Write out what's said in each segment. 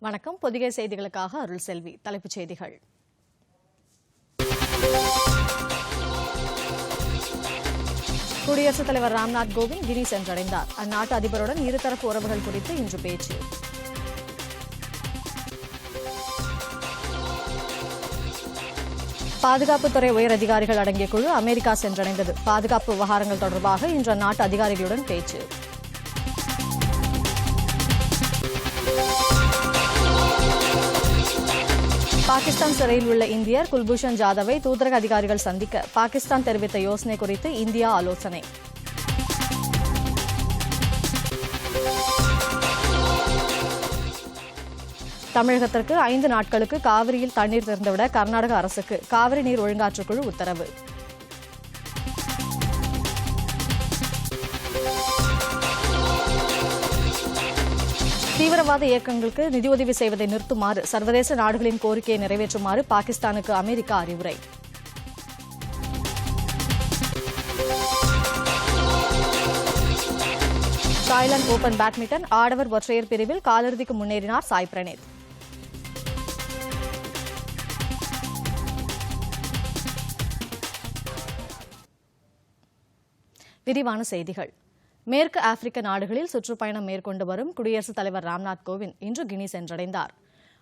வணக்கம். பொதிகை செய்திகளுக்காக அருள் செல்வி. தலைப்புச் செய்திகள். குடியரசுத் தலைவர் ராம்நாத் கோவிந்த் கினி சென்றடைந்தார். அந்நாட்டு அதிபருடன் இருதரப்பு உறவுகள் குறித்து இன்று பேச்சு. பாதுகாப்புத்துறை உயர் அதிகாரிகள் அடங்கிய குழு அமெரிக்கா சென்றடைந்தது. பாதுகாப்பு விவகாரங்கள் தொடர்பாக இன்று அந்நாட்டு அதிகாரிகளுடன் பேச்சு. பாகிஸ்தான் சிறையில் உள்ள இந்தியர் குல்பூஷன் ஜாதவை தூதரக அதிகாரிகள் சந்திக்க பாகிஸ்தான் தெரிவித்த யோசனை குறித்து இந்தியா ஆலோசனை. தமிழகத்திற்கு 5 நாட்களுக்கு காவிரியில் தண்ணீர் திறந்துவிட கர்நாடக அரசுக்கு காவிரி நீர் ஒழுங்காற்றுக்குழு உத்தரவு. தீவிரவாத இயக்கங்களுக்கு நிதியுதவி செய்வதை நிறுத்துமாறு சர்வதேச நாடுகளின் கோரிக்கையை நிறைவேற்றுமாறு பாகிஸ்தானுக்கு அமெரிக்கா அறிவுரை. தாய்லாந்து ஓபன் பேட்மிண்டன் ஆடவர் ஒற்றையர் பிரிவில் காலிறுதிக்கு முன்னேறினார் சாய் பிரணீத். விரிவான செய்திகள். மேற்கு ஆப்பிரிக்க நாடுகளில் சுற்றுப்பயணம் மேற்கொண்டு வரும் குடியரசுத் தலைவர் ராம்நாத் கோவிந்த் இன்று கினி சென்றடைந்தார்.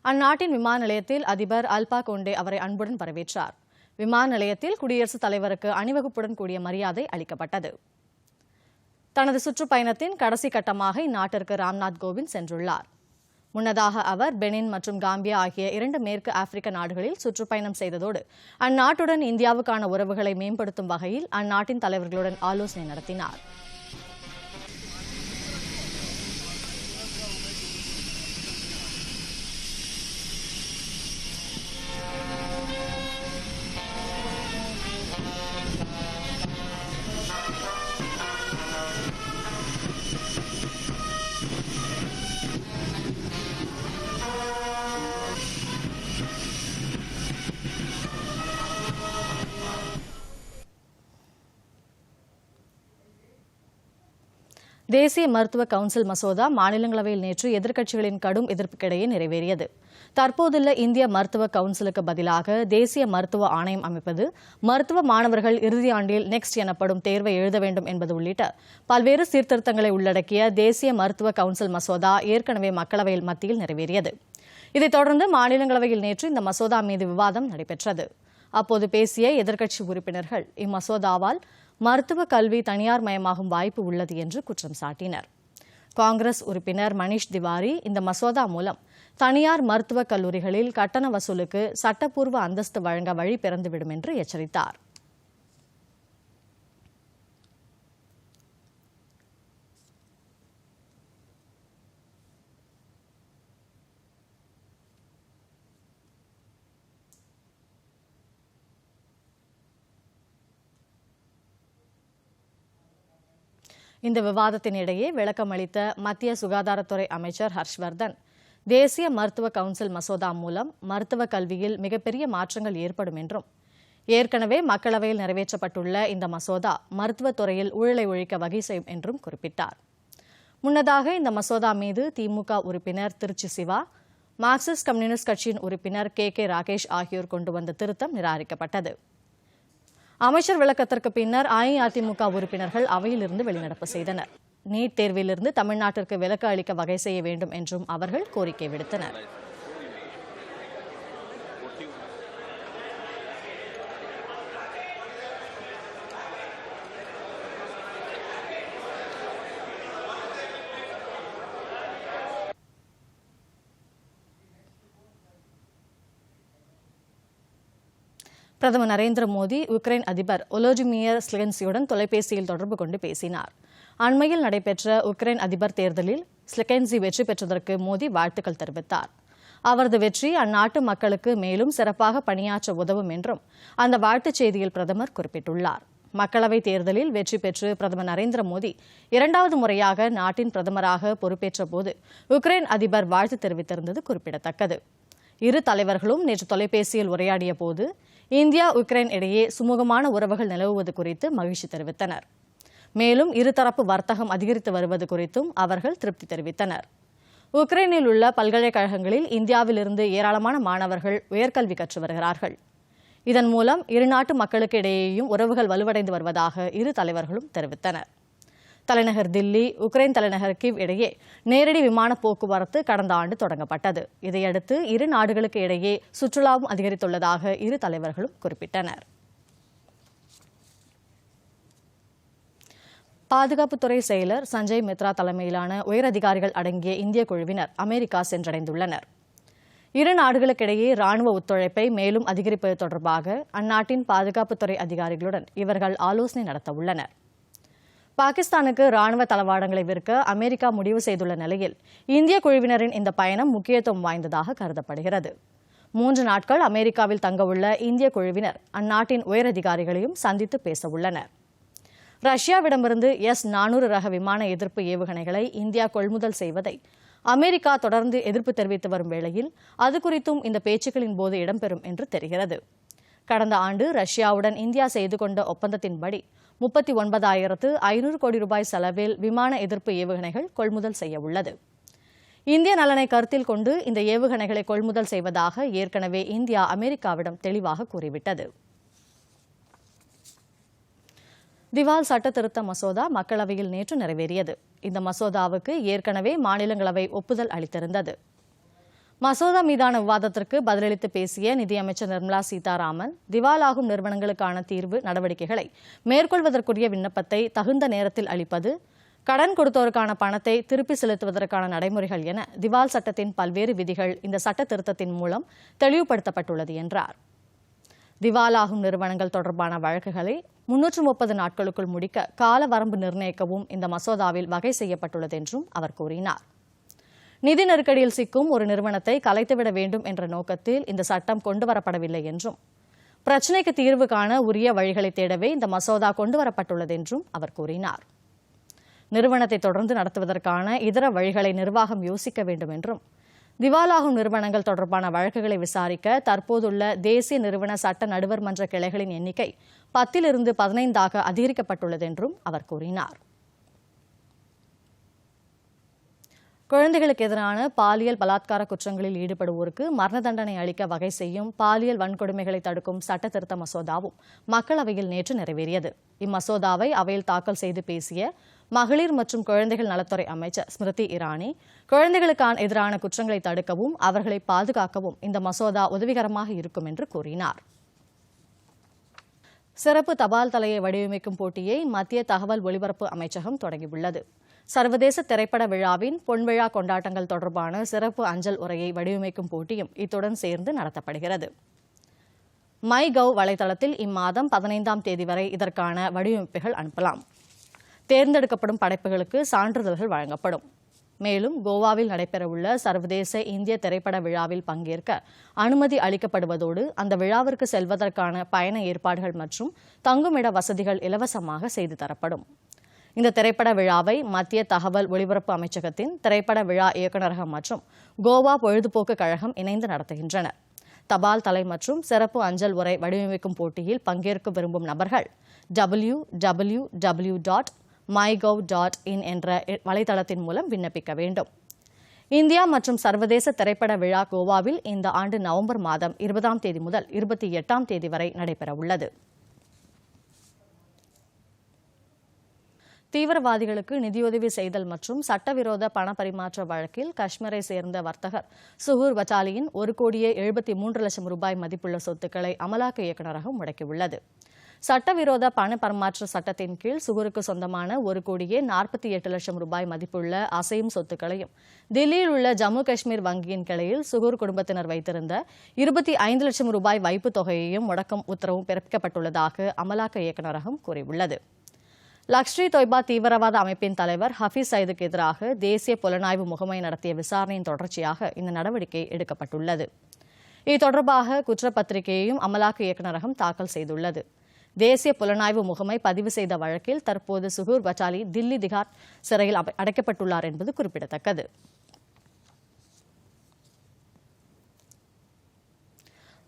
அந்நாட்டின் விமான நிலையத்தில் அதிபர் அல்பா கோண்டே அவரை அன்புடன் வரவேற்றார். விமான நிலையத்தில் குடியரசுத் தலைவருக்கு அணிவகுப்புடன் கூடிய மரியாதை அளிக்கப்பட்டது. தனது சுற்றுப்பயணத்தின் கடைசி கட்டமாக இந்நாட்டிற்கு ராம்நாத் கோவிந்த் சென்றுள்ளார். முன்னதாக அவர் பெனின் மற்றும் காம்பியா ஆகிய 2 மேற்கு ஆப்பிரிக்க நாடுகளில் சுற்றுப்பயணம் செய்ததோடு அந்நாட்டுடன் இந்தியாவுக்கான உறவுகளை மேம்படுத்தும் வகையில் அந்நாட்டின் தலைவர்களுடன் ஆலோசனை நடத்தினார். தேசிய மருத்துவ கவுன்சில் மசோதா மாநிலங்களவையில் நேற்று எதிர்க்கட்சிகளின் கடும் எதிர்ப்புக்கிடையே நிறைவேறியது. தற்போதுள்ள இந்திய மருத்துவ கவுன்சிலுக்கு பதிலாக தேசிய மருத்துவ ஆணையம் அமைப்பது, மருத்துவ மாணவர்கள் இறுதி ஆண்டில் நெக்ஸ்ட் எனப்படும் தேர்வை எழுத வேண்டும் என்பது உள்ளிட்ட பல்வேறு சீர்திருத்தங்களை உள்ளடக்கிய தேசிய மருத்துவ கவுன்சில் மசோதா ஏற்கனவே மக்களவையில் மத்தியில் நிறைவேறியது. இதைத் தொடர்ந்து மாநிலங்களவையில் நேற்று இந்த மசோதா மீது விவாதம் நடைபெற்றது. அப்போது பேசிய எதிர்க்கட்சி உறுப்பினர்கள் இம்மசோதாவால் மருத்துவ கல்வி தனியார் மயமாகும் வாய்ப்பு உள்ளது என்று குற்றம் சாட்டினர். காங்கிரஸ் உறுப்பினர் மணிஷ் திவாரி இந்த மசோதா மூலம் தனியார் மருத்துவக் கல்லூரிகளில் கட்டண வசூலுக்கு சட்டப்பூர்வ அந்தஸ்து வழங்க வழி பிறந்துவிடும் என்று எச்சரித்தார். இந்த விவாதத்தின் இடையே விளக்கமளித்த மத்திய சுகாதாரத்துறை அமைச்சர் ஹர்ஷ்வர்தன், தேசிய மருத்துவ கவுன்சில் மசோதா மூலம் மருத்துவ கல்வியில் மிகப்பெரிய மாற்றங்கள் ஏற்படும் என்றும், ஏற்கனவே மக்களவையில் நிறைவேற்றப்பட்டுள்ள இந்த மசோதா மருத்துவத்துறையில் ஊழலை ஒழிக்க வகை செய்யும் என்றும் குறிப்பிட்டார். முன்னதாக இந்த மசோதா மீது திமுக உறுப்பினர் திருச்சி சிவா, மார்க்சிஸ்ட் கம்யூனிஸ்ட் கட்சியின் உறுப்பினர் கே ராகேஷ் ஆகியோர் கொண்டு வந்த திருத்தம் நிராகரிக்கப்பட்டது. அமைச்சர் விளக்கத்திற்கு பின்னர் அஇஅதிமுக உறுப்பினர்கள் அவையிலிருந்து வெளிநடப்பு செய்தனர். நீட் தேர்விலிருந்து தமிழ்நாட்டிற்கு விலக்கு அளிக்க வகை செய்ய வேண்டும் என்றும் அவர்கள் கோரிக்கை விடுத்தனர். பிரதமர் நரேந்திர மோடி உக்ரைன் அதிபர் ஒலோடிமிர் ஸ்லென்ஸ்கியுடன் தொலைபேசியில் தொடர்பு கொண்டு பேசினார். அண்மையில் நடைபெற்ற உக்ரைன் அதிபர் தேர்தலில் ஸ்லென்ஸ்கி வெற்றி பெற்றதற்கு மோடி வாழ்த்துக்கள் தெரிவித்தார். அவரது வெற்றி அந்நாட்டு மக்களுக்கு மேலும் சிறப்பாக பணியாற்ற உதவும் என்றும் அந்த வாழ்த்துச் செய்தியில் பிரதமர் குறிப்பிட்டுள்ளார். மக்களவைத் தேர்தலில் வெற்றி பெற்று பிரதமர் நரேந்திர மோடி 2வது முறையாக நாட்டின் பிரதமராக பொறுப்பேற்ற போது உக்ரைன் அதிபர் வாழ்த்து தெரிவித்திருந்தது குறிப்பிடத்தக்கது. இரு தலைவர்களும் நேற்று தொலைபேசியில் உரையாடிய போது இந்தியா உக்ரைன் இடையே சுமூகமான உறவுகள் நிலவுவது குறித்து மகிழ்ச்சி தெரிவித்தனர். மேலும் இருதரப்பு வர்த்தகம் அதிகரித்து வருவது குறித்தும் அவர்கள் திருப்தி தெரிவித்தனர். உக்ரைனில் உள்ள பல்கலைக்கழகங்களில் இந்தியாவிலிருந்து ஏராளமான மாணவர்கள் உயர்கல்வி கற்று வருகிறார்கள். இதன் மூலம் இரு நாட்டு மக்களுக்கு இடையேயும் உறவுகள் வலுவடைந்து வருவதாக இரு தலைவர்களும் தெரிவித்தனர். தலைநகர் தில்லி, உக்ரைன் தலைநகர் கீவ் இடையே நேரடி விமான போக்குவரத்து கடந்த ஆண்டு தொடங்கப்பட்டது. இதையடுத்து இரு நாடுகளுக்கு இடையே சுற்றுலாவும் அதிகரித்துள்ளதாக இரு தலைவர்களும் குறிப்பிட்டனர். பாதுகாப்புத்துறை செயலர் சஞ்சய் மித்ரா தலைமையிலான உயரதிகாரிகள் அடங்கிய இந்திய குழுவினர் அமெரிக்கா சென்றடைந்துள்ளனர். இரு நாடுகளுக்கிடையே ராணுவ ஒத்துழைப்பை மேலும் அதிகரிப்பது தொடர்பாக அந்நாட்டின் பாதுகாப்புத்துறை அதிகாரிகளுடன் இவர்கள் ஆலோசனை நடத்தவுள்ளனர். பாகிஸ்தானுக்கு ராணுவ தளவாடங்களை விற்க அமெரிக்கா முடிவு செய்துள்ள நிலையில் இந்திய குழுவினரின் இந்த பயணம் முக்கியத்துவம் வாய்ந்ததாக கருதப்படுகிறது. 3 நாட்கள் அமெரிக்காவில் தங்கவுள்ள இந்திய குழுவினர் அந்நாட்டின் உயரதிகாரிகளையும் சந்தித்து பேசவுள்ளனர். ரஷ்யாவிடமிருந்து S-400 ரக விமான எதிர்ப்பு ஏவுகணைகளை இந்தியா கொள்முதல் செய்வதை அமெரிக்கா தொடர்ந்து எதிர்ப்பு தெரிவித்து வரும் வேளையில் அது குறித்தும் இந்த பேச்சுக்களின் போது இடம்பெறும் என்று தெரிகிறது. கடந்த ஆண்டு ரஷ்யாவுடன் இந்தியா செய்து கொண்ட ஒப்பந்தத்தின்படி 39,500 கோடி ரூபாய் செலவில் விமான எதிர்ப்பு ஏவுகணைகள் கொள்முதல் செய்ய உள்ளது. இந்திய நலனை கருத்தில் கொண்டு இந்த ஏவுகணைகளை கொள்முதல் செய்வதாக ஏற்கனவே இந்தியா அமெரிக்காவிடம் தெளிவாக கூறிவிட்டது. திவால் சட்ட திருத்த மசோதா மக்களவையில் நேற்று நிறைவேறியது. இந்த மசோதாவுக்கு ஏற்கனவே மாநிலங்களவை ஒப்புதல் அளித்திருந்தது. மசோதா மீதான விவாதத்திற்கு பதிலளித்து பேசிய நிதியமைச்சர் நிர்மலா சீதாராமன், திவாலாகும் நிறுவனங்களுக்கான தீர்வு நடவடிக்கைகளை மேற்கொள்வதற்குரிய விண்ணப்பத்தை தகுந்த நேரத்தில் அளிப்பது, கடன் கொடுத்தோருக்கான பணத்தை திருப்பி செலுத்துவதற்கான நடைமுறைகள் என திவால் சட்டத்தின் பல்வேறு விதிகள் இந்த சட்ட திருத்தத்தின் மூலம் தெளிவுபடுத்தப்பட்டுள்ளது என்றார். திவாலாகும் நிறுவனங்கள் தொடர்பான வழக்குகளை 330 நாட்களுக்குள் முடிக்க கால வரம்பு நிர்ணயிக்கவும் இந்த மசோதாவில் வகை செய்யப்பட்டுள்ளது என்றும் அவர் கூறினார். நிதி நெருக்கடியில் சிக்கும் ஒரு நிறுவனத்தை கலைத்துவிட வேண்டும் என்ற நோக்கத்தில் இந்த சட்டம் கொண்டுவரப்படவில்லை என்றும், பிரச்சினைக்கு தீர்வு காண உரிய வழிகளை தேடவே இந்த மசோதா கொண்டுவரப்பட்டுள்ளது என்றும் அவர் கூறினார். நிறுவனத்தை தொடர்ந்து நடத்துவதற்கான இதர வழிகளை நிர்வாகம் யோசிக்க வேண்டும் என்றும், திவாலாகும் நிறுவனங்கள் தொடர்பான வழக்குகளை விசாரிக்க தற்போதுள்ள தேசிய நிறுவன சட்ட நடுவர் மன்ற கிளைகளின் எண்ணிக்கை 10 to 15 அதிகரிக்கப்பட்டுள்ளது என்றும் அவர் கூறினார். குழந்தைகளுக்கு எதிரான பாலியல் பலாத்கார குற்றங்களில் ஈடுபடுவோருக்கு மரண தண்டனை அளிக்க வகை செய்யும் பாலியல் வன்கொடுமைகளை தடுக்கும் சட்ட திருத்த மசோதாவும் மக்களவையில் நேற்று நிறைவேறியது. இம்மசோதாவை அவையில் தாக்கல் செய்து பேசிய மகளிர் மற்றும் குழந்தைகள் நலத்துறை அமைச்சர் ஸ்மிருதி இரானி, குழந்தைகளுக்கான எதிரான குற்றங்களை தடுக்கவும் அவர்களை பாதுகாக்கவும் இந்த மசோதா உதவிகரமாக இருக்கும் என்று கூறினார். சிறப்பு தபால் தலையை வடிவமைக்கும் போட்டியை மத்திய தகவல் ஒலிபரப்பு அமைச்சகம் தொடங்கியுள்ளது. சர்வதேச திரைப்பட விழாவின் பொன்விழா கொண்டாட்டங்கள் தொடர்பான சிறப்பு அஞ்சல் உரையை வடிவமைக்கும் போட்டியும் இத்துடன் சேர்ந்து நடத்தப்படுகிறது. MyGov வலைதளத்தில் இம்மாதம் 15ஆம் தேதி வரை இதற்கான வடிவமைப்புகள் அனுப்பலாம். தேர்ந்தெடுக்கப்படும் படைப்புகளுக்கு சான்றிதழ்கள் வழங்கப்படும். மேலும் கோவாவில் நடைபெறவுள்ள சர்வதேச இந்திய திரைப்பட விழாவில் பங்கேற்க அனுமதி அளிக்கப்படுவதோடு அந்த விழாவிற்கு செல்வதற்கான பயண ஏற்பாடுகள் மற்றும் தங்குமிட வசதிகள் இலவசமாக செய்து தரப்படும். இந்த திரைப்பட விழாவை மத்திய தகவல் ஒலிபரப்பு அமைச்சகத்தின் திரைப்பட விழா இயக்குநரகம் மற்றும் கோவா பொழுதுபோக்கு கழகம் இணைந்து நடத்துகின்றனர். தபால் தலை மற்றும் சிறப்பு அஞ்சல் உரை வடிவமைக்கும் போட்டியில் பங்கேற்க விரும்பும் நபர்கள் www.mygov.in என்ற வலைதளத்தின் மூலம் விண்ணப்பிக்க வேண்டும். இந்தியா மற்றும் சர்வதேச திரைப்பட விழா கோவாவில் இந்த ஆண்டு நவம்பர் மாதம் 20ஆம் தேதி முதல் 28ஆம் தேதி வரை நடைபெறவுள்ளது. தீவிரவாதிகளுக்கு நிதியுதவி செய்தல் மற்றும் சட்டவிரோத பண பரிமாற்ற வழக்கில் காஷ்மீரை சேர்ந்த வர்த்தகர் சுகூர் வட்டாலியின் 1,73,00,000 ரூபாய் மதிப்புள்ள சொத்துக்களை அமலாக்க இயக்குநரகம் முடக்கியுள்ளது. சட்டவிரோத பண பரிமாற்ற சட்டத்தின் கீழ் சுகூருக்கு சொந்தமான 1,48,00,000 ரூபாய் மதிப்புள்ள அசையும் சொத்துக்களையும் தில்லியில் உள்ள ஜம்மு காஷ்மீர் வங்கியின் கிளையில் சுகூர் குடும்பத்தினர் வைத்திருந்த 25 லட்சம் ரூபாய் வைப்பு தொகையையும் முடக்கும் உத்தரவும் பிறப்பிக்கப்பட்டுள்ளதாக அமலாக்க இயக்குநரகம் கூறியுள்ளது. லஷ்கர் தொய்பா தீவிரவாத அமைப்பின் தலைவர் ஹபீஸ் சயீதுக்கு எதிராக தேசிய புலனாய்வு முகமை நடத்திய விசாரணையின் தொடர்ச்சியாக இந்த நடவடிக்கை எடுக்கப்பட்டுள்ளது. இது தொடர்பாக குற்றப்பத்திரிகையையும் அமலாக்க இயக்குநரகம் தாக்கல் செய்துள்ளது. தேசிய புலனாய்வு முகமை பதிவு செய்த வழக்கில் தற்போது சுகூர் வட்டாலி தில்லி திகார் சிறையில் அடைக்கப்பட்டுள்ளார் என்பது குறிப்பிடத்தக்கது.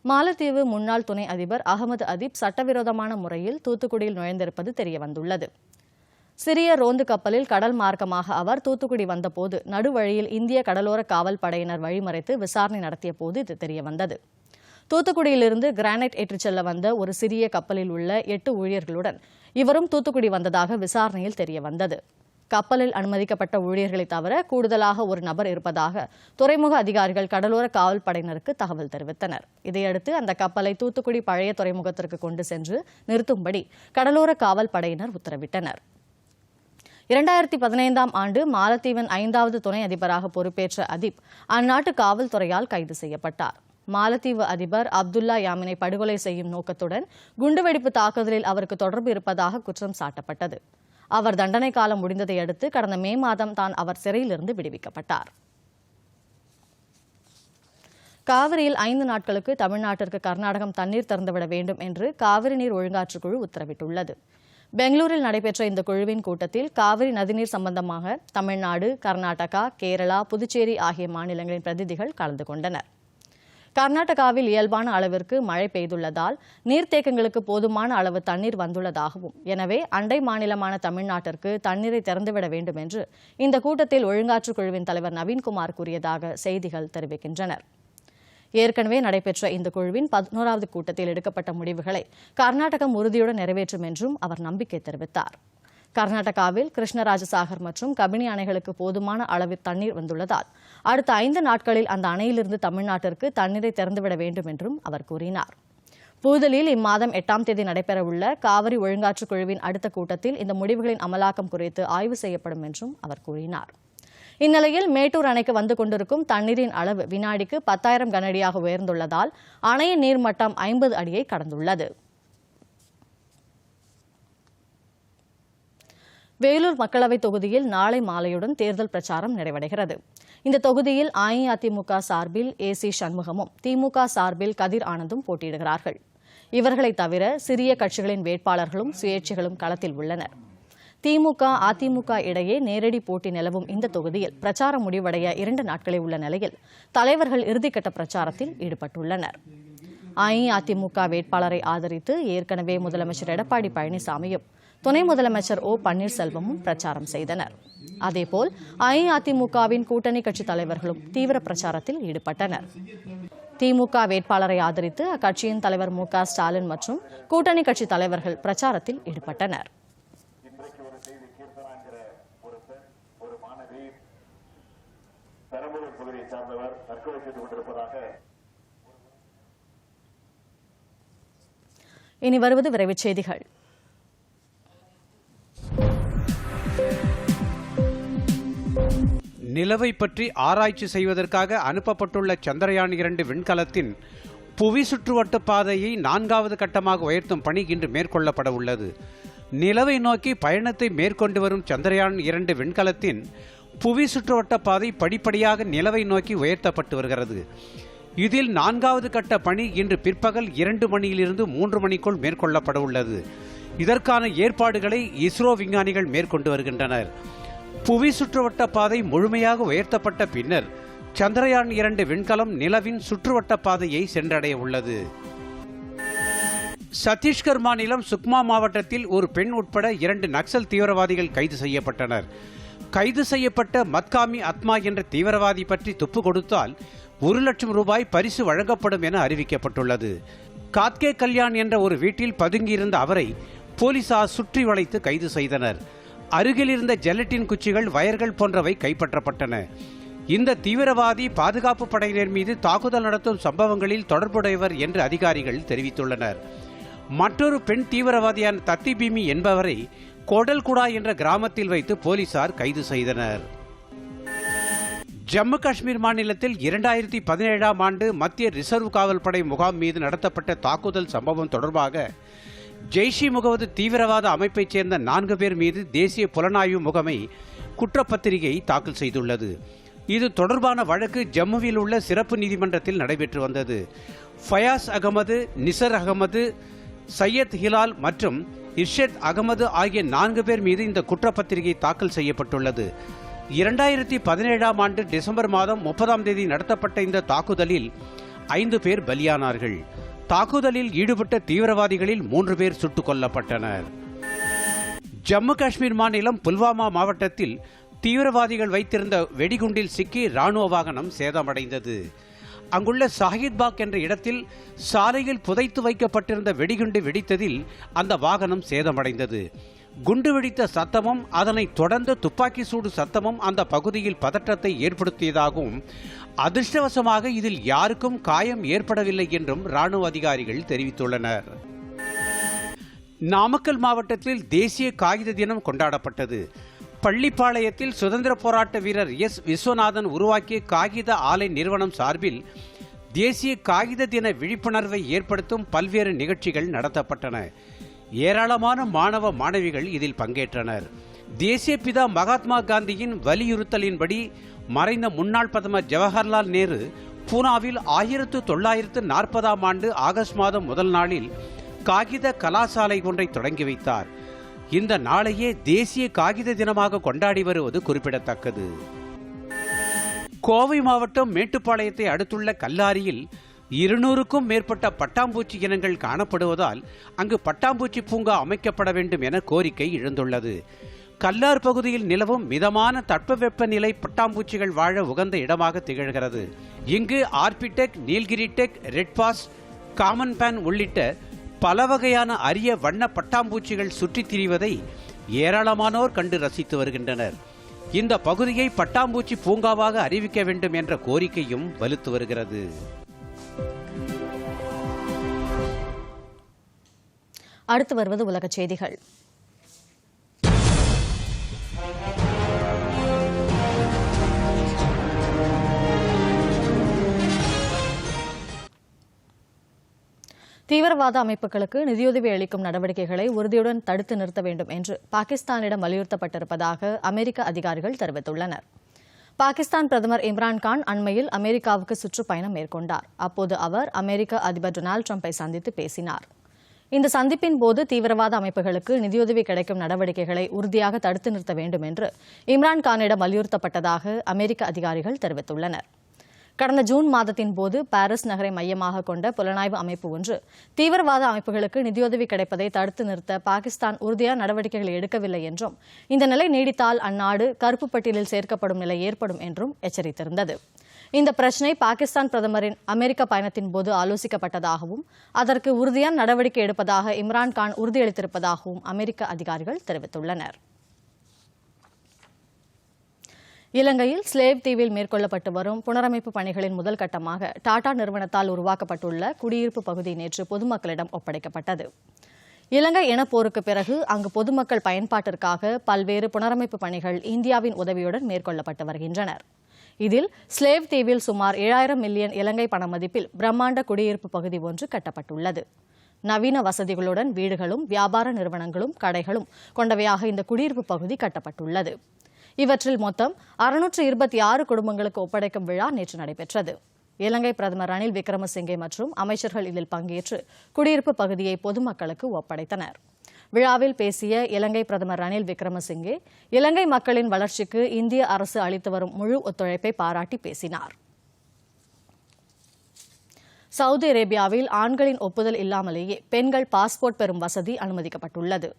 மாலத்தீவு முன்னாள் துணை அதிபர் அகமது அதீப் சட்டவிரோதமான முறையில் தூத்துக்குடியில் நுழைந்திருப்பது தெரியவந்துள்ளது. சிறிய ரோந்து கப்பலில் கடல் மார்க்கமாக அவர் தூத்துக்குடி வந்தபோது நடுவழியில் இந்திய கடலோர காவல் படையினர் வழிமறைத்து விசாரணை நடத்திய போது இது தெரியவந்தது. தூத்துக்குடியிலிருந்து கிரானைட் ஏற்றிச் செல்ல வந்த ஒரு சிறிய கப்பலில் உள்ள 8 ஊழியர்களுடன் இவரும் தூத்துக்குடி வந்ததாக விசாரணையில் தெரியவந்தது. கப்பலில் அனுமதிக்கப்பட்ட ஊழியர்களை தவிர கூடுதலாக ஒரு நபர் இருப்பதாக துறைமுக அதிகாரிகள் கடலோர காவல் படையினருக்கு தகவல் தெரிவித்தனர். இதையடுத்து அந்த கப்பலை தூத்துக்குடி பழைய துறைமுகத்திற்கு கொண்டு சென்று நிறுத்தும்படி கடலோர காவல் படையினர் உத்தரவிட்டனர். 2015ஆம் ஆண்டு மாலத்தீவின் 5வது துணை அதிபராக பொறுப்பேற்ற அதீப் அந்நாட்டு காவல்துறையால் கைது செய்யப்பட்டார். மாலத்தீவு அதிபர் அப்துல்லா யாமினை படுகொலை செய்யும் நோக்கத்துடன் குண்டுவெடிப்பு தாக்குதலில் அவருக்கு தொடர்பு இருப்பதாக குற்றம் சாட்டப்பட்டது. அவர் தண்டனை காலம் முடிந்ததை அடுத்து கடந்த மே மாதம் தான் அவர் சிறையிலிருந்து விடுவிக்கப்பட்டார். காவிரியில் 5 நாட்களுக்கு தமிழ்நாட்டிற்கு கர்நாடகம் தண்ணீர் திறந்துவிட வேண்டும் என்று காவிரி நீர் ஒழுங்காற்றுக்குழு உத்தரவிட்டுள்ளது. பெங்களூரில் நடைபெற்ற இந்த குழுவின் கூட்டத்தில் காவிரி நதிநீர் சம்பந்தமாக தமிழ்நாடு, கர்நாடகா, கேரளா, புதுச்சேரி ஆகிய மாநிலங்களின் பிரதிநிதிகள் கலந்து கொண்டனர். கர்நாடகாவில் இயல்பான அளவிற்கு மழை பெய்துள்ளதால் நீர்த்தேக்கங்களுக்கு போதுமான அளவு தண்ணீர் வந்துள்ளதாகவும், எனவே அண்டை மாநிலமான தமிழ்நாட்டிற்கு தண்ணீரை திறந்துவிட வேண்டும் என்று இந்த கூட்டத்தில் ஒழுங்காற்றுக் குழுவின் தலைவர் நவீன்குமார் கூறியதாக செய்திகள் தெரிவிக்கின்றன. ஏற்கனவே நடைபெற்ற இந்த குழுவின் 11வது கூட்டத்தில் எடுக்கப்பட்ட முடிவுகளை கர்நாடகம் உறுதியுடன் நிறைவேற்றும் என்றும் அவர் நம்பிக்கை தெரிவித்தார். கர்நாடகாவில் கிருஷ்ணராஜசாகர் மற்றும் கபினி அணைகளுக்கு போதுமான அளவில் தண்ணீர் வந்துள்ளதால் அடுத்த 5 நாட்களில் அந்த அணையிலிருந்து தமிழ்நாட்டிற்கு தண்ணீரை திறந்துவிட வேண்டும் என்றும் அவர் கூறினார். புதுதில்லியில் இம்மாதம் 8ஆம் தேதி நடைபெறவுள்ள காவிரி ஒழுங்காற்றுக் குழுவின் அடுத்த கூட்டத்தில் இந்த முடிவுகளின் அமலாக்கம் குறித்து ஆய்வு செய்யப்படும் என்றும் அவர் கூறினார். இந்நிலையில் மேட்டூர் அணைக்கு வந்து கொண்டிருக்கும் தண்ணீரின் அளவு வினாடிக்கு 10,000 கனஅடியாக உயர்ந்துள்ளதால் அணையின் நீர்மட்டம் 50 அடியை கடந்துள்ளது. வேலூர் மக்களவைத் தொகுதியில் நாளை மாலையுடன் தேர்தல் பிரச்சாரம் நிறைவடைகிறது. இந்த தொகுதியில் அஇஅதிமுக சார்பில் ஏசி சண்முகமும், திமுக சார்பில் கதிர் ஆனந்தும் போட்டியிடுகிறார்கள். இவர்களை தவிர சிறிய கட்சிகளின் வேட்பாளர்களும் சுயேட்சைகளும் களத்தில் உள்ளனர். திமுக, அதிமுக இடையே நேரடி போட்டி நிலவும் இந்த தொகுதியில் பிரச்சாரம் முடிவடைய 2 நாட்களே உள்ள நிலையில் தலைவர்கள் இறுதிக்கட்ட பிரச்சாரத்தில் ஈடுபட்டுள்ளனர். அஇஅதிமுக வேட்பாளரை ஆதரித்து ஏற்கனவே முதலமைச்சர் எடப்பாடி பழனிசாமியும் துணை முதலமைச்சர் ஓ பன்னீர்செல்வமும் பிரச்சாரம் செய்தனர். அதேபோல் அஇஅதிமுகவின் கூட்டணி கட்சித் தலைவர்களும் தீவிர பிரச்சாரத்தில் ஈடுபட்டனர். திமுக வேட்பாளரை ஆதரித்து அக்கட்சியின் தலைவர் மு.க. ஸ்டாலின் மற்றும் கூட்டணி கட்சித் தலைவர்கள் பிரச்சாரத்தில் ஈடுபட்டனர். இனி வருவது விரைவுச் செய்திகள். நிலவை பற்றி ஆராய்ச்சி செய்வதற்காக அனுப்பப்பட்டுள்ள சந்திரயான் 2 விண்கலத்தின் புவி சுற்றுவட்ட பாதையை 4வது கட்டமாக உயர்த்தும் பணி இன்று மேற்கொள்ளப்பட உள்ளது. நிலவை நோக்கி பயணத்தை மேற்கொண்டு வரும் சந்திரயான் 2 விண்கலத்தின் புவி சுற்றுவட்ட பாதை படிப்படியாக நிலவை நோக்கி உயர்த்தப்பட்டு வருகிறது. இதில் 4வது கட்ட பணி இன்று பிற்பகல் 2 மணியிலிருந்து 3 மணிக்குள் மேற்கொள்ளப்பட உள்ளது. இதற்கான ஏற்பாடுகளை இஸ்ரோ விஞ்ஞானிகள் மேற்கொண்டு வருகின்றனர். புவி சுற்றுவட்ட பாதை முழுமையாக உயர்த்தப்பட்ட பின்னர் சந்திரயான் 2 விண்கலம் நிலவின் சுற்றுவட்ட பாதையை சென்றடைய உள்ளது. சத்தீஸ்கர் மாநிலம் சுக்மா மாவட்டத்தில் ஒரு பெண் உட்பட 2 நக்சல் தீவிரவாதிகள் கைது செய்யப்பட்டனர். கைது செய்யப்பட்ட மத்காமி அத்மா என்ற தீவிரவாதி பற்றி துப்பு கொடுத்தால் 1 லட்சம் ரூபாய் பரிசு வழங்கப்படும் என அறிவிக்கப்பட்டுள்ளது. காத்கே கல்யாண் என்ற ஒரு வீட்டில் பதுங்கியிருந்த அவரை போலீசார் சுற்றி வளைத்து கைது செய்தனர். அருகில் இருந்த ஜெலட்டின் குச்சிகள், வயர்கள் போன்றவை கைப்பற்றப்பட்டன. இந்த தீவிரவாதி பாதுகாப்பு படையினர் மீது தாக்குதல் நடத்தும் சம்பவங்களில் தொடர்புடையவர் என்று அதிகாரிகள் தெரிவித்துள்ளனர். மற்றொரு பெண் தீவிரவாதியான தத்தி பீமி என்பவரை கோடல்குடா என்ற கிராமத்தில் வைத்து போலீசார் கைது செய்தனர். ஜம்மு காஷ்மீர் மாநிலத்தில் 2017ஆம் ஆண்டு மத்திய ரிசர்வ் காவல் படை முகாம் மீது நடத்தப்பட்ட தாக்குதல் சம்பவம் தொடர்பாக ஜெய்ஷ்-இ முகமது தீவிரவாத அமைப்பைச் சேர்ந்த 4 பேர் மீது தேசிய புலனாய்வு முகமை குற்றப்பத்திரிகை தாக்கல் செய்துள்ளது. இது தொடர்பான வழக்கு ஜம்முவில் உள்ள சிறப்பு நீதிமன்றத்தில் நடைபெற்று வந்தது. ஃபயாஸ் அகமது, நிசர் அகமது, சையத் ஹிலால் மற்றும் இர்ஷத் அகமது ஆகிய 4 பேர் மீது இந்த குற்றப்பத்திரிகை தாக்கல் செய்யப்பட்டுள்ளது. 2017ஆம் ஆண்டு டிசம்பர் மாதம் 30ஆம் தேதி நடத்தப்பட்ட இந்த தாக்குதலில் 5 பேர் பலியானார்கள். தாக்குதலில் ஈடுபட்ட தீவிரவாதிகளில் 3 பேர் சுட்டுக் கொல்லப்பட்டனர். ஜம்மு காஷ்மீர் மாநிலம் புல்வாமா மாவட்டத்தில் தீவிரவாதிகள் வைத்திருந்த வெடிகுண்டில் சிக்கி ராணுவ வாகனம் சேதமடைந்தது. அங்குள்ள சாஹித்பாக் என்ற இடத்தில் சாலையில் புதைத்து வைக்கப்பட்டிருந்த வெடிகுண்டு வெடித்ததில் அந்த வாகனம் சேதமடைந்தது. குண்டு வெடித்த சத்தமும் அதனைத் தொடர்ந்து துப்பாக்கி சூடு சத்தமும் அந்த பகுதியில் பதற்றத்தை ஏற்படுத்தியதாகவும், அதிர்ஷ்டவசமாக இதில் யாருக்கும் காயம் ஏற்படவில்லை என்றும் ராணுவ அதிகாரிகள் தெரிவித்துள்ளனர். நாமக்கல் மாவட்டத்தில் தேசிய காகித தினம் கொண்டாடப்பட்டது. பள்ளிப்பாளையத்தில் சுதந்திர போராட்ட வீரர் எஸ் விஸ்வநாதன் உருவாக்கிய காகித ஆலை நிறுவனம் சார்பில் தேசிய காகித தின விழிப்புணர்வை ஏற்படுத்தும் பல்வேறு நிகழ்ச்சிகள் நடத்தப்பட்டன. ஏராளமான மாணவ மாணவிகள் இதில் பங்கேற்றனர். தேசிய பிதா மகாத்மா காந்தியின் வலியுறுத்தலின்படி மறைந்த முன்னாள் பிரதமர் ஜவஹர்லால் நேரு பூனாவில் 1940ஆம் ஆண்டு ஆகஸ்ட் மாதம் முதல் நாளில் காகித கலாசாலை ஒன்றை தொடங்கி வைத்தார். இந்த நாளையே தேசிய காகித தினமாக கொண்டாடி வருவது குறிப்பிடத்தக்கது. கோவை மாவட்டம் மேட்டுப்பாளையத்தை அடுத்துள்ள கல்லாரியில் 200க்கும் மேற்பட்ட பட்டாம்பூச்சி இனங்கள் காணப்படுவதால் அங்கு பட்டாம்பூச்சி பூங்கா அமைக்கப்பட வேண்டும் என கோரிக்கை எழுந்துள்ளது. கல்லார் பகுதியில் நிலவும் மிதமான தட்பவெப்பநிலை பட்டாம்பூச்சிகள் வாழ உகந்த இடமாக திகழ்கிறது. இங்கு ஆர்பிடெக், நீல்கிரி டெக், ரெட்பாஸ், காமன் பேன் உள்ளிட்ட பல வகையான அரிய வண்ண பட்டாம்பூச்சிகள் சுற்றித் திரிவதை ஏராளமானோர் கண்டு ரசித்து வருகின்றனர். இந்த பகுதியை பட்டாம்பூச்சி பூங்காவாக அறிவிக்க வேண்டும் என்ற கோரிக்கையும் வலுத்து வருகிறது. அடுத்து வருவது உலகச் செய்திகள். தீவிரவாத அமைப்புகளுக்கு நிதியுதவி அளிக்கும் நடவடிக்கைகளை உறுதியுடன் தடுத்து நிறுத்த வேண்டும் என்று பாகிஸ்தானிடம் வலியுறுத்தப்பட்டிருப்பதாக அமெரிக்க அதிகாரிகள் தெரிவித்துள்ளனர். பாகிஸ்தான் பிரதமர் இம்ரான்கான் அண்மையில் அமெரிக்காவுக்கு சுற்றுப்பயணம் மேற்கொண்டார். அப்போது அவர் அமெரிக்க அதிபர் டொனால்டு டிரம்பை சந்தித்து பேசினார். இந்த சந்திப்பின் போது தீவிரவாத அமைப்புகளுக்கு நிதியுதவி கிடைக்கும் நடவடிக்கைகளை உறுதியாக தடுத்து நிறுத்த வேண்டும் என்று இம்ரான்கானிடம் வலியுறுத்தப்பட்டதாக அமெரிக்க அதிகாரிகள் தெரிவித்துள்ளனர். கடந்த ஜூன் மாதத்தின் போது பாரிஸ் நகரை மையமாக கொண்ட புலனாய்வு அமைப்பு ஒன்று தீவிரவாத அமைப்புகளுக்கு நிதியுதவி கிடைப்பதை தடுத்து நிறுத்த பாகிஸ்தான் உறுதியான நடவடிக்கைகள் எடுக்கவில்லை என்றும், இந்த நிலை நீடித்தால் அந்நாடு கருப்பு பட்டியலில் சேர்க்கப்படும் நிலை ஏற்படும் என்றும் எச்சரித்திருந்தது. இந்த பிரச்சினை பாகிஸ்தான் பிரதமரின் அமெரிக்க பயணத்தின் போது ஆலோசிக்கப்பட்டதாகவும் அதற்கு உறுதியான நடவடிக்கை எடுப்பதாக இம்ரான்கான் உறுதியளித்திருப்பதாகவும் அமெரிக்க அதிகாரிகள் தெரிவித்துள்ளனர். இலங்கையில் ஸ்லேவ் தீவில் மேற்கொள்ளப்பட்டு வரும் புனரமைப்பு பணிகளின் முதல் கட்டமாக டாடா நிறுவனத்தால் உருவாக்கப்பட்டுள்ள குடியிருப்பு பகுதி நேற்று பொதுமக்களிடம் ஒப்படைக்கப்பட்டது. இலங்கை இனப்போருக்கு பிறகு அங்கு பொதுமக்கள் பயன்பாட்டிற்காக பல்வேறு புனரமைப்பு பணிகள் இந்தியாவின் உதவியுடன் மேற்கொள்ளப்பட்டு வருகின்றனர். இதில் ஸ்லேவ் தீவில் சுமார் 7000 மில்லியன் இலங்கை பண மதிப்பில் பிரம்மாண்ட குடியிருப்பு பகுதி ஒன்று கட்டப்பட்டுள்ளது. நவீன வசதிகளுடன் வீடுகளும் வியாபார நிறுவனங்களும் கடைகளும் கொண்டவையாக இந்த குடியிருப்பு பகுதி கட்டப்பட்டுள்ளது. இவற்றில் மொத்தம் 626 குடும்பங்களுக்கு ஒப்படைக்கும் விழா நேற்று நடைபெற்றது. இலங்கை பிரதமர் ரணில் விக்ரமசிங்கே மற்றும் அமைச்சர்கள் இதில் பங்கேற்று குடியிருப்பு பகுதியை பொதுமக்களுக்கு ஒப்படைத்தனர். விழாவில் பேசிய இலங்கை பிரதமர் ரணில் விக்ரமசிங்கே இலங்கை மக்களின் வளர்ச்சிக்கு இந்திய அரசு அளித்து வரும் முழு ஒத்துழைப்பை பாராட்டி பேசினார். சவுதி அரேபியாவில் ஆண்களின் ஒப்புதல் இல்லாமலேயே பெண்கள் பாஸ்போர்ட் பெறும் வசதி அனுமதிக்கப்பட்டுள்ளது.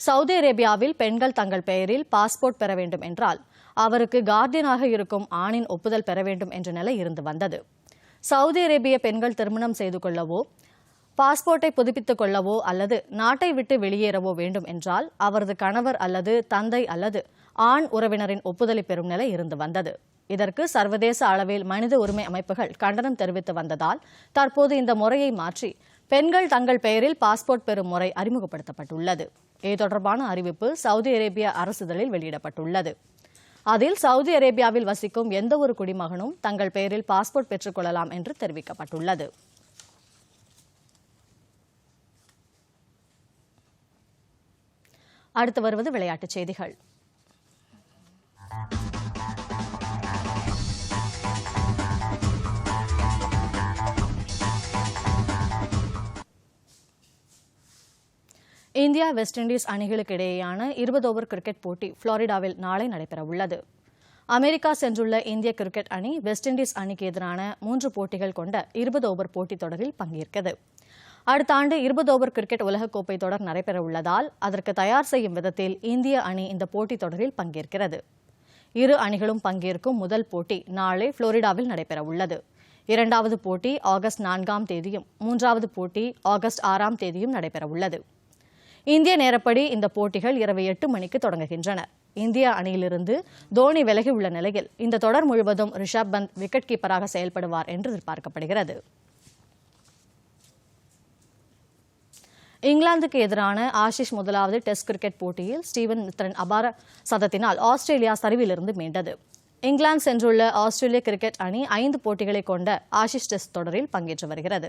சவுதி அரேபியாவில் பெண்கள் தங்கள் பெயரில் பாஸ்போர்ட் பெற வேண்டும் என்றால் அவருக்கு கார்டியனாக இருக்கும் ஆணின் ஒப்புதல் பெற வேண்டும் என்ற நிலை இருந்து வந்தது. சவுதி அரேபிய பெண்கள் திருமணம் செய்து கொள்ளவோ, பாஸ்போர்ட்டை புதுப்பித்துக் கொள்ளவோ அல்லது நாட்டை விட்டு வெளியேறவோ வேண்டும் என்றால் அவரது கணவர் அல்லது தந்தை அல்லது ஆண் உறவினரின் ஒப்புதலை பெறும் நிலை இருந்து வந்தது. இதற்கு சர்வதேச அளவில் மனித உரிமை அமைப்புகள் கண்டனம் தெரிவித்து வந்ததால் தற்போது இந்த முறையை மாற்றி பெண்கள் தங்கள் பெயரில் பாஸ்போர்ட் பெறும் முறை அறிமுகப்படுத்தப்பட்டுள்ளது. இது தொடர்பான அறிவிப்பு சவுதி அரேபிய அரசிதழில் வெளியிடப்பட்டுள்ளது. அதில் சவுதி அரேபியாவில் வசிக்கும் எந்தவொரு குடிமகனும் தங்கள் பெயரில் பாஸ்போர்ட் பெற்றுக் கொள்ளலாம் என்று தெரிவிக்கப்பட்டுள்ளது. அடுத்து வருவது விளையாட்டுச் செய்திகள். இந்தியா வெஸ்ட் இண்டீஸ் அணிகளுக்கு இடையேயான 20 ஓவர் கிரிக்கெட் போட்டி புளோரிடாவில் நாளை நடைபெறவுள்ளது. அமெரிக்கா சென்றுள்ள இந்திய கிரிக்கெட் அணி வெஸ்ட் இண்டீஸ் அணிக்கு எதிரான 3 போட்டிகள் கொண்ட 20 ஓவர் போட்டித் தொடரில் பங்கேற்கிறது. அடுத்த ஆண்டு 20 ஓவர் கிரிக்கெட் உலகக்கோப்பை தொடர் நடைபெற உள்ளதால் அதற்கு தயார் செய்யும் விதத்தில் இந்திய அணி இந்த போட்டித் தொடரில் பங்கேற்கிறது. இரு அணிகளும் பங்கேற்கும் முதல் போட்டி நாளை புளோரிடாவில் நடைபெற உள்ளது. இரண்டாவது போட்டி ஆகஸ்ட் 4ஆம் தேதியும் மூன்றாவது போட்டி ஆகஸ்ட் 6ஆம் தேதியும் நடைபெற உள்ளது. இந்திய நேரப்படி இந்த போட்டிகள் இரவு 8 மணிக்கு தொடங்குகின்றன. இந்திய அணியிலிருந்து தோனி விலகியுள்ள நிலையில் இந்த தொடர் முழுவதும் ரிஷப் பந்த் விக்கெட் கீப்பராக செயல்படுவார் என்று எதிர்பார்க்கப்படுகிறது. இங்கிலாந்துக்கு எதிரான ஆஷிஷ் முதலாவது டெஸ்ட் கிரிக்கெட் போட்டியில் ஸ்டீவன் மித்ரன் அபார சதத்தினால் ஆஸ்திரேலியா சரிவிலிருந்து மீண்டது. இங்கிலாந்து சென்றுள்ள ஆஸ்திரேலிய கிரிக்கெட் அணி 5 போட்டிகளை கொண்ட ஆஷிஷ் டெஸ்ட் தொடரில் பங்கேற்று வருகிறது.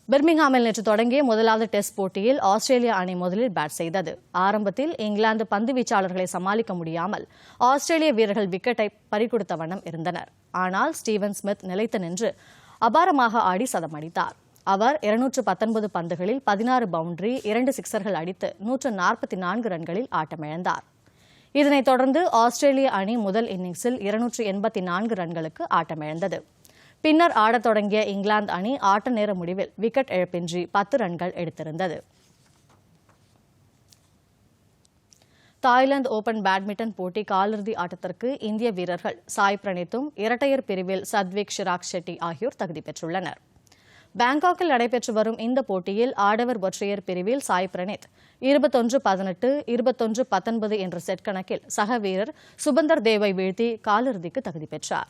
பிர்மிங்ஹாமில் நேற்று தொடங்கிய முதலாவது டெஸ்ட் போட்டியில் ஆஸ்திரேலியா அணி முதலில் பேட் செய்தது. ஆரம்பத்தில் இங்கிலாந்து பந்து வீச்சாளர்களை சமாளிக்க முடியாமல் ஆஸ்திரேலிய வீரர்கள் விக்கெட்டை பறிகொடுத்த வண்ணம் இருந்தனர். ஆனால் ஸ்டீவன் ஸ்மித் நிலைத்து நின்று அபாரமாக ஆடி சதமடித்தார். அவர் 219 பந்துகளில் 16 பவுண்டரி 2 சிக்சர்கள் அடித்து 144 ரன்களில் ஆட்டமிழந்தார். இதனைத் தொடர்ந்து ஆஸ்திரேலிய அணி முதல் இன்னிங்ஸில் 284 ரன்களுக்கு ஆட்டமிழந்தது. பின்னர் ஆடத் தொடங்கிய இங்கிலாந்து அணி ஆட்ட நேர முடிவில் விக்கெட் இழப்பின்றி 10 ரன்கள் எடுத்திருந்தது. தாய்லாந்து ஓபன் பேட்மிண்டன் போட்டி காலிறுதி ஆட்டத்திற்கு இந்திய வீரர்கள் சாய் பிரணீத்தும் இரட்டையர் பிரிவில் சத்விக் ஷிராக் ஷெட்டி ஆகியோர் தகுதி பெற்றுள்ளனர். பாங்காக்கில் நடைபெற்று வரும் இந்த போட்டியில் ஆடவர் ஒற்றையர் பிரிவில் சாய் பிரணீத் 21-18, 21-19 என்ற செட் கணக்கில் சக வீரர் சுபந்தர் தேவை வீழ்த்தி காலிறுதிக்கு தகுதி பெற்றார்.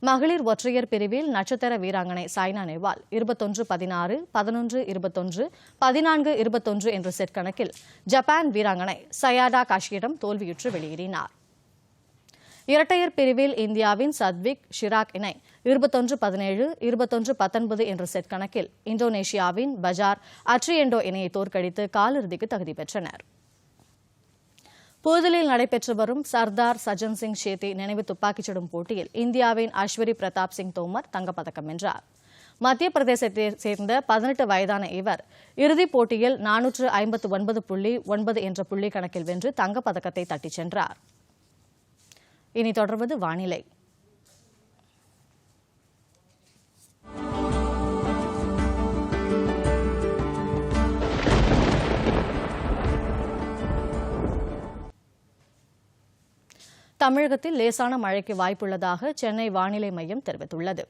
மகளிர் ஒற்றையர் பிரிவில் நட்சத்திர வீராங்கனை சாய்னா நேவால் 21-16, 11-21, 14-21 என்ற செட் கணக்கில் ஜப்பான் வீராங்கனை சயாடா காஷியிடம் தோல்வியுற்று வெளியேறினார். இரட்டையர் பிரிவில் இந்தியாவின் சத்விக் ஷிராக் இணை 21-17, 21-19 என்ற செட் கணக்கில் இந்தோனேஷியாவின் பஜார் அட்ரியெண்டோ இணையை தோற்கடித்து காலிறுதிக்கு தகுதி பெற்றனர். புதுதில்லியில் நடைபெற்று வரும் சர்தார் சஜன் சிங் ஷேத்தி நினைவு துப்பாக்கிச் சுடும் போட்டியில் இந்தியாவின் அஸ்வரி பிரதாப் சிங் தோமர் தங்கப்பதக்கம் வென்றார். மத்திய பிரதேசத்தைச் சேர்ந்த 18 வயதான இவர் இறுதிப் போட்டியில் 459.9 என்ற புள்ளி கணக்கில் வென்று தங்கப்பதக்கத்தை தட்டிச் சென்றார். இனி தொடர்வது வானிலை. தமிழகத்தில் லேசான மழைக்கு வாய்ப்புள்ளதாக சென்னை வானிலை மையம் தெரிவித்துள்ளது.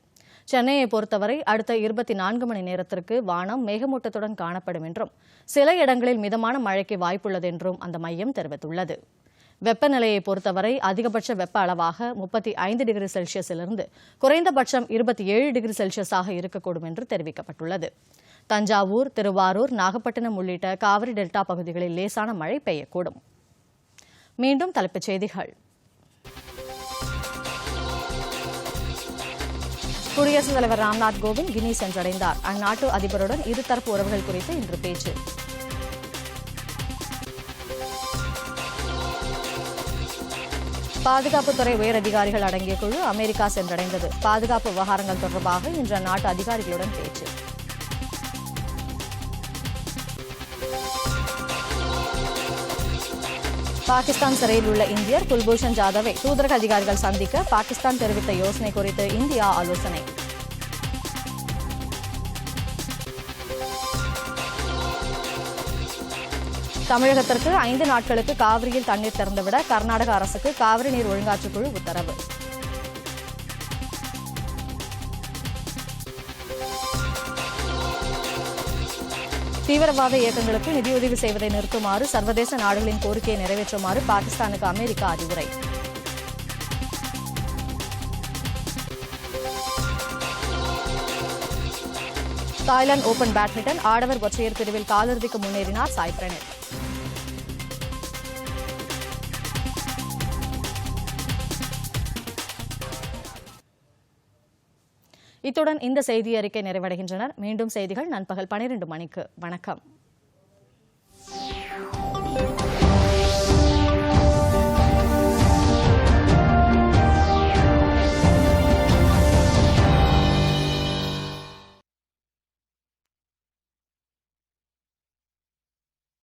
சென்னையை பொறுத்தவரை அடுத்த 24 மணி நேரத்திற்கு வானம் மேகமூட்டத்துடன் காணப்படும் என்றும் சில இடங்களில் மிதமான மழைக்கு வாய்ப்புள்ளது என்றும் அந்த மையம் தெரிவித்துள்ளது. வெப்பநிலையை பொறுத்தவரை அதிகபட்ச வெப்ப அளவாக 35 டிகிரி செல்சியஸிலிருந்து குறைந்தபட்சம் 27 டிகிரி செல்சியஸாக இருக்கக்கூடும் என்று தெரிவிக்கப்பட்டுள்ளது. தஞ்சாவூர், திருவாரூர், நாகப்பட்டினம் உள்ளிட்ட காவிரி டெல்டா பகுதிகளில் லேசான மழை பெய்யக்கூடும். மீண்டும் தலைப்புச் செய்திகள். குடியரசுத் தலைவர் ராம்நாத் கோவிந்த் கினி சென்றடைந்தார். அந்நாட்டு அதிபருடன் இருதரப்பு உறவுகள் குறித்து இன்று பேச்சு. பாதுகாப்புத்துறை உயரதிகாரிகள் அடங்கிய குழு அமெரிக்கா சென்றடைந்தது. பாதுகாப்பு விவகாரங்கள் தொடர்பாக இன்று அந்நாட்டு அதிகாரிகளுடன் பேச்சு. பாகிஸ்தான் சிறையில் உள்ள இந்தியர் குல்பூஷன் ஜாதவை தூதரக அதிகாரிகள் சந்திக்க பாகிஸ்தான் தெரிவித்த யோசனை குறித்து இந்தியா ஆலோசனை. தமிழகத்திற்கு 5 நாட்களுக்கு காவிரியில் தண்ணீர் திறந்துவிட கர்நாடக அரசுக்கு காவிரி நீர் ஒழுங்காற்றுக்குழு உத்தரவு. தீவிரவாத இயக்கங்களுக்கு நிதியுதவி செய்வதை நிறுத்துமாறு சர்வதேச நாடுகளின் கோரிக்கையை நிறைவேற்றுமாறு பாகிஸ்தானுக்கு அமெரிக்கா அறிவுரை. தாய்லாந்து ஓபன் பேட்மிண்டன் ஆடவர் ஒற்றையர் பிரிவில் காலிறுதிக்கு முன்னேறினார் சாய் பிரணீத். இத்துடன் இந்த செய்தி அறிக்கை நிறைவடைகின்றன. மீண்டும் செய்திகள் நண்பகல் 12 மணிக்கு. வணக்கம்.